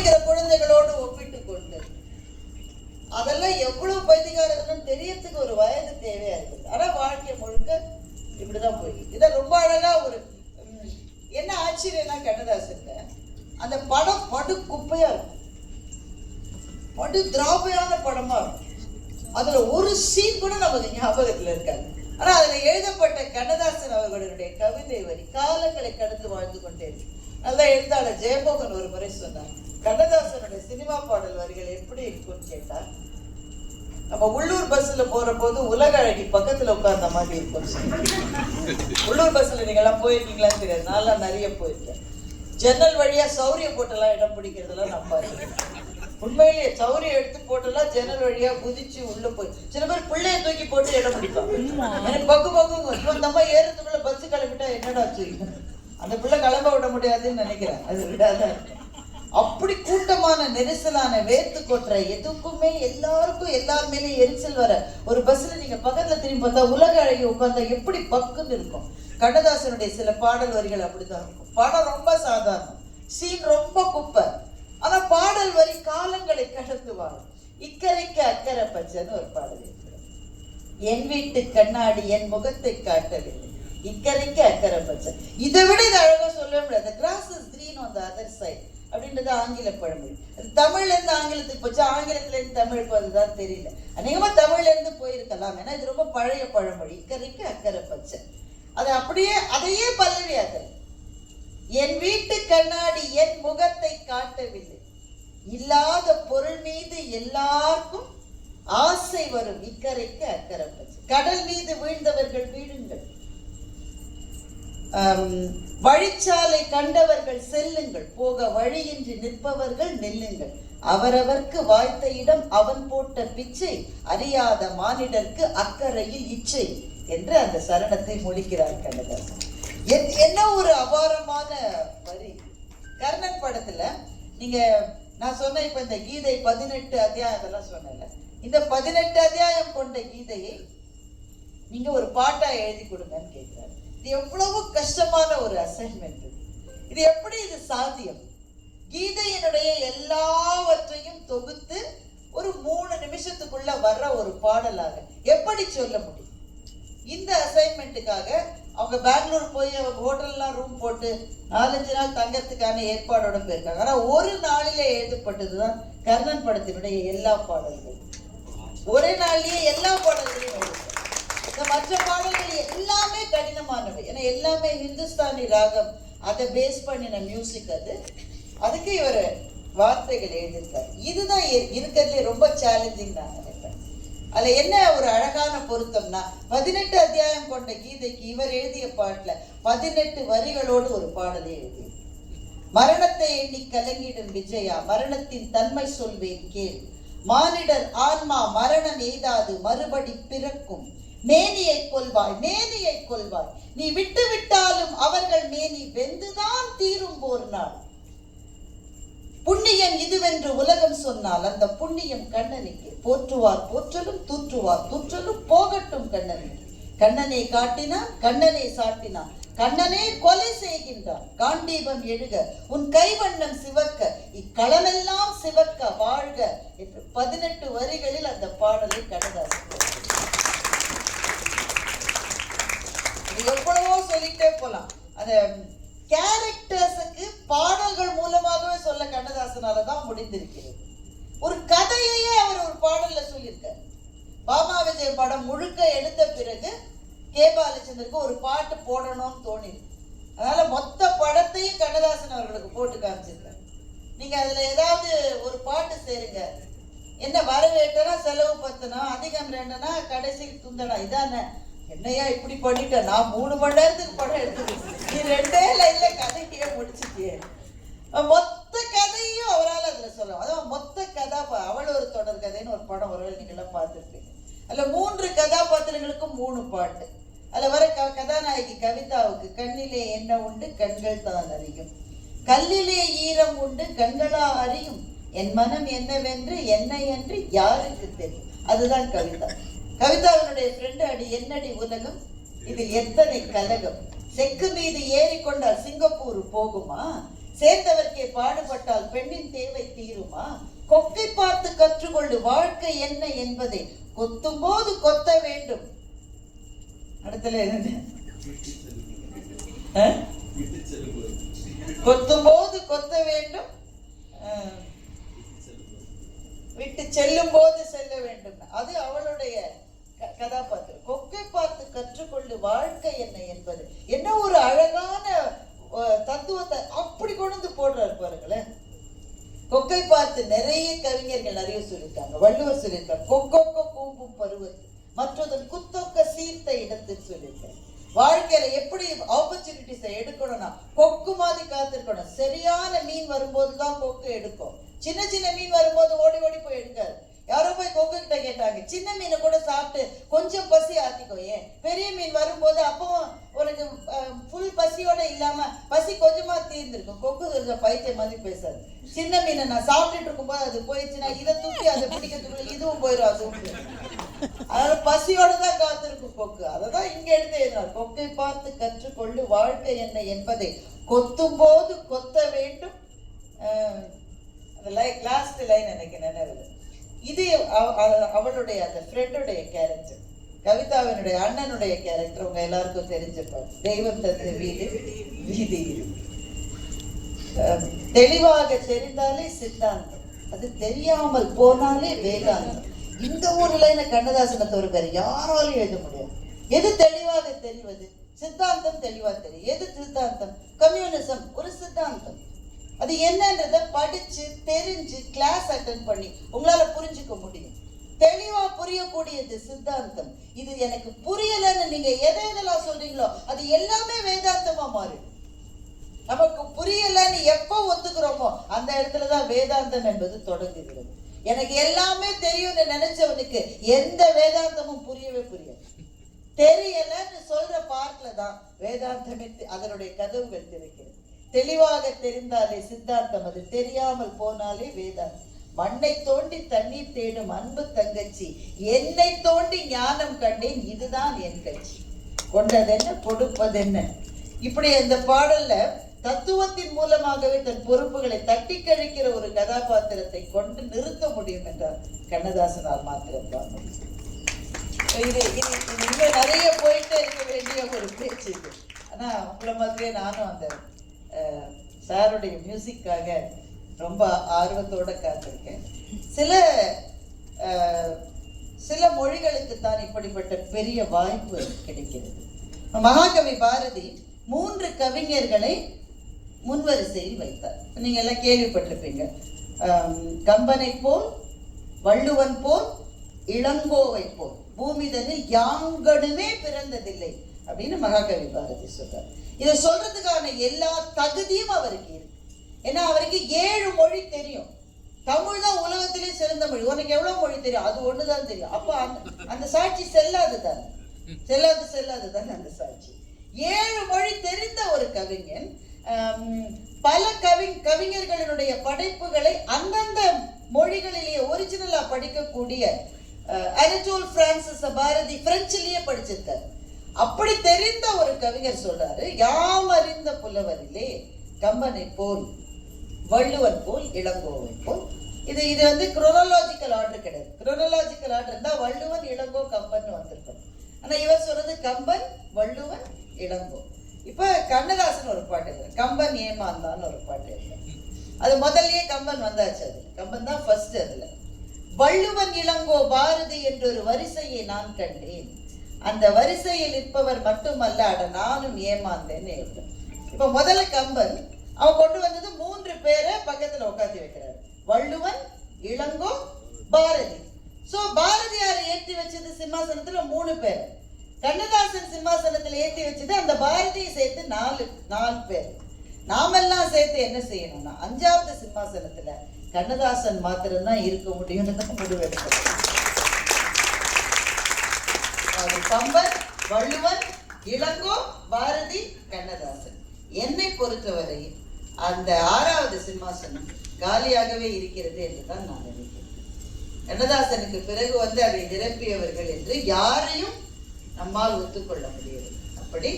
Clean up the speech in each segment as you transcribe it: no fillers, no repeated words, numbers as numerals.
படிக்கிற குழந்தைகளோடு ஒப்பிட்டு கொண்டு அதெல்லாம் எவ்வளவு பைத்தியக்காரர்கள் தெரியறதுக்கு ஒரு வயது தேவையா இருக்குது. ஆனா வாழ்க்கை முழுக்க இப்படிதான் போயிருக்கு. இதை ரொம்ப அழகா ஒரு என்ன ஆச்சரியம்னா கண்ணதாசன் அந்த படம் படு குப்பையா இருக்கும், படு திராபையான படமா இருக்கும். அதுல ஒரு சீன் கூட நமக்கு ஞாபகத்துல இருக்காது. ஆனா அதுல எழுதப்பட்ட கண்ணதாசன் அவர்களுடைய கவிதை வரி காலங்களை கடந்து வாழ்ந்து கொண்டே இருக்கு. நல்லா எழுத்தாளர் ஜெயமோகன் ஒரு முறை சொன்னார், கண்ணதாசனுடைய சினிமா பாடல் வரிகள் எப்படி இருக்கும்னு கேட்டா, நம்ம உள்ளூர் பஸ்ல போற போது உலக அழகி பக்கத்துல உட்கார்ந்த மாதிரி இருக்கும். உள்ளூர் பஸ்ல நீங்க எல்லாம் போயிருக்கீங்களான்னு தெரியாது, நான் நிறைய போயிருக்கேன். ஜன்னல் வழியா சௌரிய போட்டெல்லாம் இடம் பிடிக்கிறதெல்லாம் நான் பார்த்துருக்கேன். உண்மையிலேயே சௌரியம் எடுத்து போட்டெல்லாம் ஜன்னல் வழியா குதிச்சு உள்ள போய் சில பேர் பிள்ளைய தூக்கி போட்டு இடம் பிடிப்பாங்க. எனக்கு பக்கு பக்குங்க இந்த மாதிரி ஏறதுக்குள்ள பஸ் கிளம்பிட்டா என்னடா செய்யும், அந்த பிள்ளை கிளம்ப விட முடியாதுன்னு நினைக்கிறேன். அது விடாதான் இருக்கும். அப்படி கூட்டமான நெரிசலான வேர்த்து கொட்டுற எதுக்குமே எல்லாருக்கும் எல்லார் மேலேயும் எரிச்சல் வர ஒரு பஸ்ல நீங்க பக்கத்துல திரும்பி பார்த்தா உலக அழகி உட்கார்ந்தா எப்படி பக்குன்னு இருக்கும். கண்ணதாசனுடைய சில பாடல் வரிகள் அப்படிதான் இருக்கும். படம் ரொம்ப சாதாரணம், சீன் ரொம்ப குப்பை, ஆனா பாடல் வரி காலங்களை கடந்து வாழும். இக்கரைக்கு அக்கறை பச்சைன்னு ஒரு பாடல் இருக்கிறது. என் வீட்டு கண்ணாடி என் முகத்தை காட்டவில்லை, இக்கரைக்கு அக்கறை பச்சை. இதை விட இது அழகா சொல்லவே முடியாது. Grass is green on the other side அப்படின்றது ஆங்கில பழமொழி. அது தமிழ்ல இருந்து ஆங்கிலத்துக்கு போச்சு, ஆங்கிலத்துல இருந்து தமிழுக்கு அதுதான் தெரியல. அநேகமா தமிழ்ல இருந்து போயிருக்கலாம், ஏன்னா இது ரொம்ப பழைய பழமொழி. இக்கரைக்கு அக்கறை பச்சை, அது அப்படியே அதையே பல்லவியாக்குற. என் வீட்டு கண்ணாடி என் முகத்தை காட்டவில்லை, இல்லாத பொருள் மீது எல்லாருக்கும் ஆசை வரும், இக்கரைக்கு அக்கறை பச்சை. கடல் மீது வீழ்ந்தவர்கள் வீழுங்கள், வழிச்சாலை கண்டவர்கள் செல்லுங்கள், போக வழியின்றி நிற்பவர்கள் நெல்லுங்கள், அவரவர்க்கு வாய்த்த இடம் அவன் போட்ட பிச்சை, அறியாத மானிடர்க்கு அக்கறையில் இச்சை என்று அந்த சரணத்தை மொழிக்கிறார் கண்ணதாசன். என்ன ஒரு அபாரமான வரி. கர்ணன் படத்துல நீங்க நான் சொன்ன இப்ப இந்த கீதை 18 அத்தியாயம் அதெல்லாம் சொன்னேன்ல, இந்த 18 அத்தியாயம் கொண்ட கீதையை நீங்க ஒரு பாட்டா எழுதி கொடுங்கன்னு கேட்கிறாரு. இது எவ்வளவு கஷ்டமான ஒரு அசைன்மெண்ட். இது எப்படி இது சாத்தியம்? கீதையினுடைய எல்லாவற்றையும் தொகுத்து ஒரு 3 நிமிஷத்துக்குள்ள வர்ற ஒரு பாடலாக எப்படி சொல்ல முடியும்? இந்த அசைன்மெண்ட்டுக்காக அவங்க பெங்களூர் போய் அவங்க ஹோட்டல்லாம் ரூம் போட்டு 4-5 நாள் தங்கறதுக்கான ஏற்பாடோட போயிருக்காங்க. ஆனா ஒரு நாளிலே எழுதப்பட்டதுதான் கர்ணன் படத்தினுடைய எல்லா பாடல்கள். ஒரே நாளிலேயே எல்லா பாடல்களையும் எழுதுறாங்க. மற்ற பாடல்கள் எல்லாமே கடினமானவை, ஏன்னா எல்லாமே ஹிந்துஸ்தானி ராகம், அதை பேஸ் பண்ணின மியூசிக். அதுக்கு இவர் வார்த்தைகள் எழுதியிருக்காரு. இதுதான் இருக்கிறதுலே ரொம்ப சேலஞ்சிங் நான் நினைப்பேன். அதுல என்ன ஒரு அழகான பொருத்தம்னா 18 அத்தியாயம் கொண்ட கீதைக்கு இவர் எழுதிய பாட்டுல 18 வரிகளோடு ஒரு பாடலை எழுதி, மரணத்தை எண்ணி கலங்கிடும் விஜயா, மரணத்தின் தன்மை சொல்வேன் கேள், மானிடர் ஆன்மா மரணம் எய்தாது மறுபடி பிறக்கும், மேனியை கொள்வாய் மேனியை கொள்வாய், நீ விட்டு விட்டாலும் அவர்கள் மேனி வெந்துதான் தீரும் போர் நாள், புண்ணியம் இதுவென்று உலகம் சொன்னால் அந்த புண்ணியம் கண்ணனுக்கு, போற்றுவார் போற்றலும் தூற்றுவார் தூற்றலும் போகட்டும் கண்ணனுக்கு, கண்ணனை காட்டினான் கண்ணனை சாட்டினான் கண்ணனே கொலை செய்கின்றான், காண்டீபம் எழுக உன் கைவண்ணம் சிவக்க இக்களமெல்லாம் சிவக்க வாழ்க என்று 18 வரிகளில் அந்த பாடலை கண்ணதாசன். எவ்வளவோ சொல்லிட்டே போலாம். அந்த கேரக்டர்ஸுக்கு பாடல்கள் மூலமாகவே சொல்ல கண்ணதாசனாலதான் முடிந்திருக்கிறது. ஒரு கதையையே அவர் ஒரு பாடல்ல சொல்லியிருக்கார். பாமா விஜய் படம் முழுக்க எடுத்த பிறகு கே பாலச்சந்தருக்கு ஒரு பாட்டு போடணும்னு தோணிது. அதனால மொத்த படத்தையும் கண்ணதாசன் அவர்களுக்கு போட்டு காமிச்சிருக்காரு. நீங்க அதுல ஏதாவது ஒரு பாட்டு சேருங்க, என்ன வரவேட்டனா செலவு பத்தனா அதிகம் ரெண்டனா கடைசி துந்தனா, இதானே என்னையா இப்படி பண்ணிட்ட, நான் 3 மணி நேரத்துக்கு படம் எடுத்துக்கிட்டேன், நீ 2 லைன்ல கதைக்கையே முடிச்சுட்டியே. மொத்த கதையும் அவரால் அதுல சொல்லலாம். அதான் மொத்த கதா அவள் ஒரு தொடர் கதைன்னு ஒரு படம் ஒருவேளை நீங்க எல்லாம் பார்த்துருப்பீங்க. அதுல 3 கதாபாத்திரங்களுக்கும் 3 பாட்டு. அதுல வர கதாநாயகி கவிதாவுக்கு கண்ணிலே என்ன உண்டு கண்கள் தான் அறியும், கல்லிலே ஈரம் உண்டு கண்களா அறியும், என் மனம் என்னவென்று என்னை என்று யாருக்கு தெரியும். அதுதான் கவிதா. கவிதாவினுடைய ஃப்ரெண்டு அடி என்னடி உலகம், இதில் எத்தனை கலகம், செக்கு மீது ஏறிக்கொண்டால் சிங்கப்பூர் போகுமா, சேர்ந்தவர்க்கே பாடுபட்டால் பெண்ணின் தேவை தெரியுமா? கொக்கை பார்த்து கற்றுக்கொண்டு வாழ்க்கை என்ன என்பதை கொத்தும் போது கொத்த வேண்டும். அடுத்தல கொத்தும் போது கொத்த வேண்டும், விட்டு செல்லும் போது செல்ல வேண்டும். அது அவளுடைய கதாபாத்திரம். கொக்கை பார்த்து கற்றுக்கொண்டு வாழ்க்கை என்ன என்பது. என்ன ஒரு அழகான தத்துவத்தை அப்படி கொண்டு போடுறாரு பாருங்களேன். கொக்கை பார்த்து நிறைய கவிஞர்கள் நிறைய சொல்லியிருக்காங்க. வள்ளுவர் சொல்லியிருக்காங்க, கொக்கொக்க கூம்பும் பருவத்து மற்றொரு குத்தொக்க சீர்த்த இடத்தில் சொல்லியிருக்காங்க. வாழ்க்கையில எப்படி ஆப்பர்ச்சுனிட்டிஸை எடுக்கணும்னா கொக்கு மாதிரி காத்திருக்கணும். சரியான மீன் வரும்போதுதான் கொக்கு எடுக்கும். சின்ன சின்ன மீன் வரும்போது ஓடி ஓடி போய் எடுக்காது. யாரோ போய் கொக்கு கிட்ட கேட்டாங்க, சின்ன மீனை கூட சாப்பிட்டு கொஞ்சம் பசி ஆத்திக்கோ, ஏன் பெரிய மீன் வரும்போது அப்போ உனக்கு ஃபுல் பசியோட இல்லாம பசி கொஞ்சமா தீர்ந்துருக்கும். கொக்கு கொஞ்சம் பைத்தியம் மாதிரி பேசாது. சின்ன மீனை நான் சாப்பிட்டுட்டு இருக்கும்போது அது போயிடுச்சுன்னா இதை தூக்கி அதை பிடிக்கிறதுக்குள்ள இதுவும் போயிடும், அதுவும் போயிடும். அதனால பசியோட தான் காத்திருக்கும் கொக்கு. அததான் இங்க எடுத்து எழுதினார், கொக்கை பார்த்து கற்றுக்கொண்டு வாழ்க்கை என்ன என்பதை கொத்தும் போது கொத்த வேண்டும். லாஸ்ட் லைன் எனக்கு நினைவு. இது அவளுடைய அந்த ஃப்ரெண்டுடைய கேரக்டர், கவிதாவினுடைய அண்ணனுடைய கேரக்டர் உங்க எல்லாருக்கும் தெரிஞ்சிருப்பாரு. தெய்வம் தந்த வீடு வீதியில். தெளிவாக தெரிந்தாலே சித்தாந்தம், அது தெரியாமல் போனாலே வேதாந்தம். இந்த ஒரு லைனை கண்ணதாசனை தவிர வேற யாராலும் எழுத முடியாது. எது தெளிவாக தெரிவது? சித்தாந்தம் தெளிவா தெரியும். எது சித்தாந்தம்? கம்யூனிசம் ஒரு சித்தாந்தம். அது என்னன்றத படிச்சு தெரிஞ்சு கிளாஸ் அட்டெண்ட் பண்ணி உங்களால புரிஞ்சுக்க முடியும். தெளிவா புரியக்கூடியது சித்தாந்தம். இது எனக்கு புரியலன்னு நீங்க எதெல்லாம் சொல்றீங்களோ அது எல்லாமே வேதாந்தமா மாறிடும். நமக்கு புரியலன்னு எப்போ ஒத்துக்கிறோமோ அந்த இடத்துலதான் வேதாந்தம் என்பது தொடங்குகிறது. எனக்கு எல்லாமே தெரியும்னு நினைச்சவனுக்கு எந்த வேதாந்தமும் புரியவே புரியாது. தெரியலன்னு சொல்ற பார்ட்ல தான் வேதாந்தமே அதனுடைய கதவுகள் திறக்கிறது. தெளிவாக தெரிந்தாலே சித்தாந்தம், அது தெரியாமல் போனாலே வேதாந்தம். மண்ணை தோண்டி தண்ணீர் தேடும் அன்பு தங்கச்சி, என்னை தோண்டி ஞானம் கண்டேன், இதுதான் என் கட்சி. கொண்டதென்ன கொடுப்பதென்ன. இப்படி அந்த பாடல்ல தத்துவத்தின் மூலமாகவே தன் பொறுப்புகளை தட்டி கழிக்கிற ஒரு கதாபாத்திரத்தை கொண்டு நிறுத்த முடியும் என்றார் கண்ணதாசனால் மாத்திரம்தான். இது இன்னும் நிறைய போயிட்டே இருக்க வேண்டிய ஒரு பேச்சு இது. ஆனா உங்களை மாதிரியே நானும் அந்த சாருடைய மியூசிக்காக ரொம்ப ஆர்வத்தோட காத்திருக்கேன். சில மொழிகளுக்கு தான் இப்படிப்பட்ட பெரிய வாய்ப்பு கிடைக்கிறது. மகாகவி பாரதி 3 கவிஞர்களை முன்வரிசையில் வைத்தார். நீங்க எல்லாம் கேள்விப்பட்டிருப்பீங்க. கம்பனை போல், வள்ளுவன் போல், இளங்கோவை போல் பூமிதனில் யாங்கடுமே பிறந்ததில்லை அப்படின்னு மகாகவி பாரதி சொல்றார். இதை சொல்றதுக்கான எல்லா தகுதியும் அவருக்கு இருக்கு. ஏன்னா அவருக்கு 7 மொழி தெரியும். தமிழ் தான் உலகத்திலே சிறந்த மொழி. உனக்கு எவ்வளவு மொழி தெரியும்? அது ஒண்ணுதான் தெரியும். அப்ப அந்த சாட்சி செல்லாதுதான் அந்த சாட்சி. 7 மொழி தெரிந்த ஒரு கவிஞன் பல கவிஞர்களினுடைய படைப்புகளை அந்தந்த மொழிகளிலேயே ஒரிஜினலா படிக்கக்கூடிய அனட்டோல் பிரான்சிஸ் பாரதி பிரெஞ்சிலேயே படிச்சிருக்காரு. அப்படி தெரிந்த ஒரு கவிஞர் சொல்றாரு, யாம் அறிந்த புலவரிலே கம்பனை போல், வள்ளுவன் போல், இளங்கோவை போல். இது வந்து குரோனாலஜிக்கல் ஆர்டர் கிடையாது. குரோனாலஜிக்கல் ஆர்டர் தான் வள்ளுவன், இளங்கோ, கம்பன் வந்திருக்கும். ஆனா இவர் சொல்றது கம்பன், வள்ளுவன், இளங்கோ. இப்ப கண்ணதாசன் ஒரு பாட்டு இருக்கு, கம்பன் ஏமாந்தான்னு ஒரு பாட்டு இருக்கு. அது முதல்லயே கம்பன் வந்தாச்சு. அது கம்பன் தான் ஃபர்ஸ்ட். அதுல வள்ளுவன், இளங்கோ, பாரதி என்ற ஒரு வரிசையை நான் கண்டேன். அந்த வரிசையில் இருப்பவர் மட்டுமல்ல, அட நானும் ஏமாந்தேன்னு இருக்கு. இப்ப முதல்ல கம்பன் அவன் கொண்டு வந்தது 3 பேரை பக்கத்துல உட்காந்து வைக்கிறாரு. வள்ளுவன், இளங்கோ, பாரதி. சோ பாரதியாரை ஏற்றி வச்சது சிம்மாசனத்துல 3 பேர். கண்ணதாசன் சிம்மாசனத்துல ஏற்றி வச்சது அந்த பாரதியை சேர்த்து 4 பேர். நாமெல்லாம் சேர்த்து என்ன செய்யணும்னா 5வது சிம்மாசனத்துல கண்ணதாசன் மாத்திரம்தான் இருக்க முடியும்னு தான் முடிவெடுக்கிறோம். கம்பன், வள்ளுவன், இளங்கோ, பாரதி, கண்ணதாசன். என்னை பொறுத்தவரை அந்த 6வது சிம்மாசனம் காலியாகவே இருக்கிறது என்றுதான் நான் நினைக்கிறேன். கண்ணதாசனுக்கு பிறகு வந்து அதை நிரப்பியவர்கள் என்று யாரையும் நம்மால் ஒத்துக்கொள்ள முடியாது. அப்படி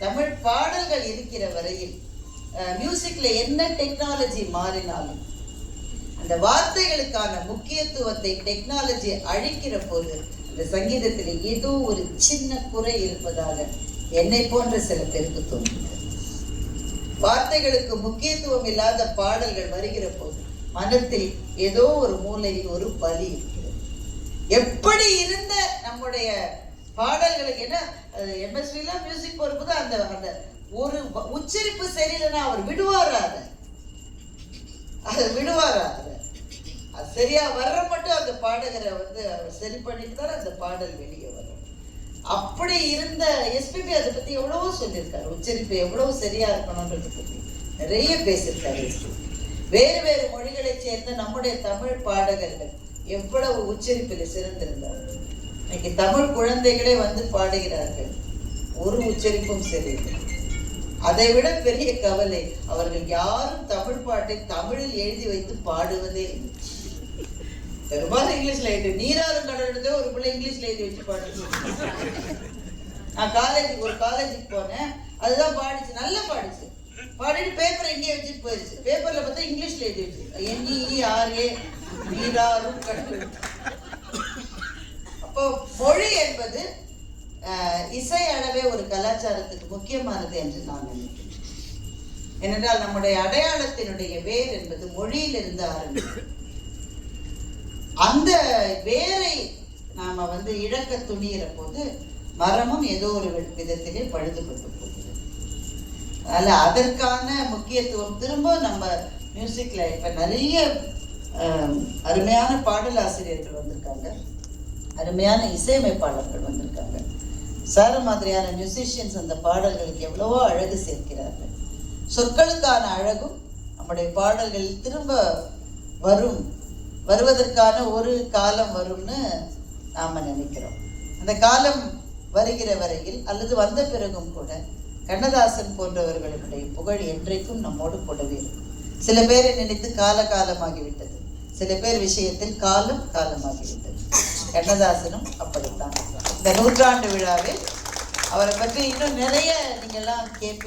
தமிழ் பாடல்கள் இருக்கிற வரையில் மியூசிக்ல என்ன டெக்னாலஜி மாறினாலும் அந்த வார்த்தைகளுக்கான முக்கியத்துவத்தை டெக்னாலஜி அழிக்கிற போது அந்த சங்கீதத்தில் ஏதோ ஒரு சின்ன குறை இருப்பதாக என்னை போன்ற சில பேருக்கு தோன்றுகிறது. வார்த்தைகளுக்கு முக்கியத்துவம் இல்லாத பாடல்கள் வருகிற போது மனத்தில் ஏதோ ஒரு மூலையில் ஒரு பலி இருக்கிறது. எப்படி இருந்த நம்முடைய பாடல்களுக்கு என்ன எம்எஸ்விலாம் மியூசிக் போறபோது அந்த அந்த ஒரு உச்சரிப்பு சரியில்லைன்னா அவர் விடுவாரா அதை விடுவாரா அது சரியா வர்ற மட்டும் அந்த பாடகரை வந்து அவர் சரி பண்ணிட்டு தான் அந்த பாடல் வெளியே வரும். அப்படி இருந்த எஸ்பிபி அதை பத்தி எவ்வளவோ சொல்லியிருக்காரு. உச்சரிப்பு எவ்வளவு சரியா இருக்கணும்ன்றதை பத்தி நிறைய பேசியிருக்காரு. வேறு வேறு மொழிகளை சேர்ந்த நம்முடைய தமிழ் பாடகர்கள் எவ்வளவு உச்சரிப்பில் சிறந்திருந்தார்கள். இன்னைக்கு தமிழ் குழந்தைகளே வந்து பாடுகிறார்கள், ஒரு உச்சரிப்பும் சரியில்லை. அதை விட பெரிய கவலை, அவர்கள் யாரும் தமிழ் பாட்டை தமிழில் எழுதி வைத்து பாடுவதே இல்லை. பெரும்பாலும் இங்கிலீஷ்ல எழுதி, நீராறும் கடலுக்கு ஒரு பிள்ளை இங்கிலீஷ்ல எழுதி வச்சு பாடுச்சு. நான் ஒரு காலேஜுக்கு போனேன், அதுதான் பாடிச்சு, நல்லா பாடிச்சு. பாடிட்டு பேப்பரை எங்கேயே வச்சுட்டு போயிடுச்சு. பேப்பர்ல பார்த்தா இங்கிலீஷ்ல எழுதி வச்சு NERA நீராறும் கடல். அப்போ மொழி என்பது இசை அளவே ஒரு கலாச்சாரத்துக்கு முக்கியமானது என்று நான் நினைக்கிறேன். ஏனென்றால் நம்முடைய அடையாளத்தினுடைய வேர் என்பது மொழியிலிருந்து ஆரம்பிக்கும். அந்த வேரை நாம வந்து இழக்க துணிகிற போது மரமும் ஏதோ ஒரு விதத்திலே பழுதுபட்டு போகுது. அதனால அதற்கான முக்கியத்துவம் திரும்ப நம்ம மியூசிக்ல இப்ப நிறைய அருமையான பாடல் ஆசிரியர்கள் வந்திருக்காங்க, அருமையான இசையமைப்பாளர்கள் வந்திருக்காங்க. சார மாதிரியான மியூசிஷியன்ஸ் அந்த பாடல்களுக்கு எவ்வளவோ அழகு சேர்க்கிறார்கள். சொற்களுக்கான அழகும் நம்முடைய பாடல்கள் திரும்ப வருவதற்கான ஒரு காலம் வரும்னு நாம நினைக்கிறோம். அந்த காலம் வருகிற வரையில் அல்லது வந்த பிறகும் கூட கண்ணதாசன் போன்றவர்களுடைய புகழ் என்றைக்கும் நம்மோடு கூடவே இருக்கும். சில பேரை நினைத்து காலமாகிவிட்டது, சில பேர் விஷயத்தில் காலமாகிவிட்டது. கண்ணதாசனும் அப்படித்தான். இந்த 100ஆண்டு விழாவில் அவரை பற்றி இன்னும் நிறைய நீங்கள்லாம் கேட்பீங்க.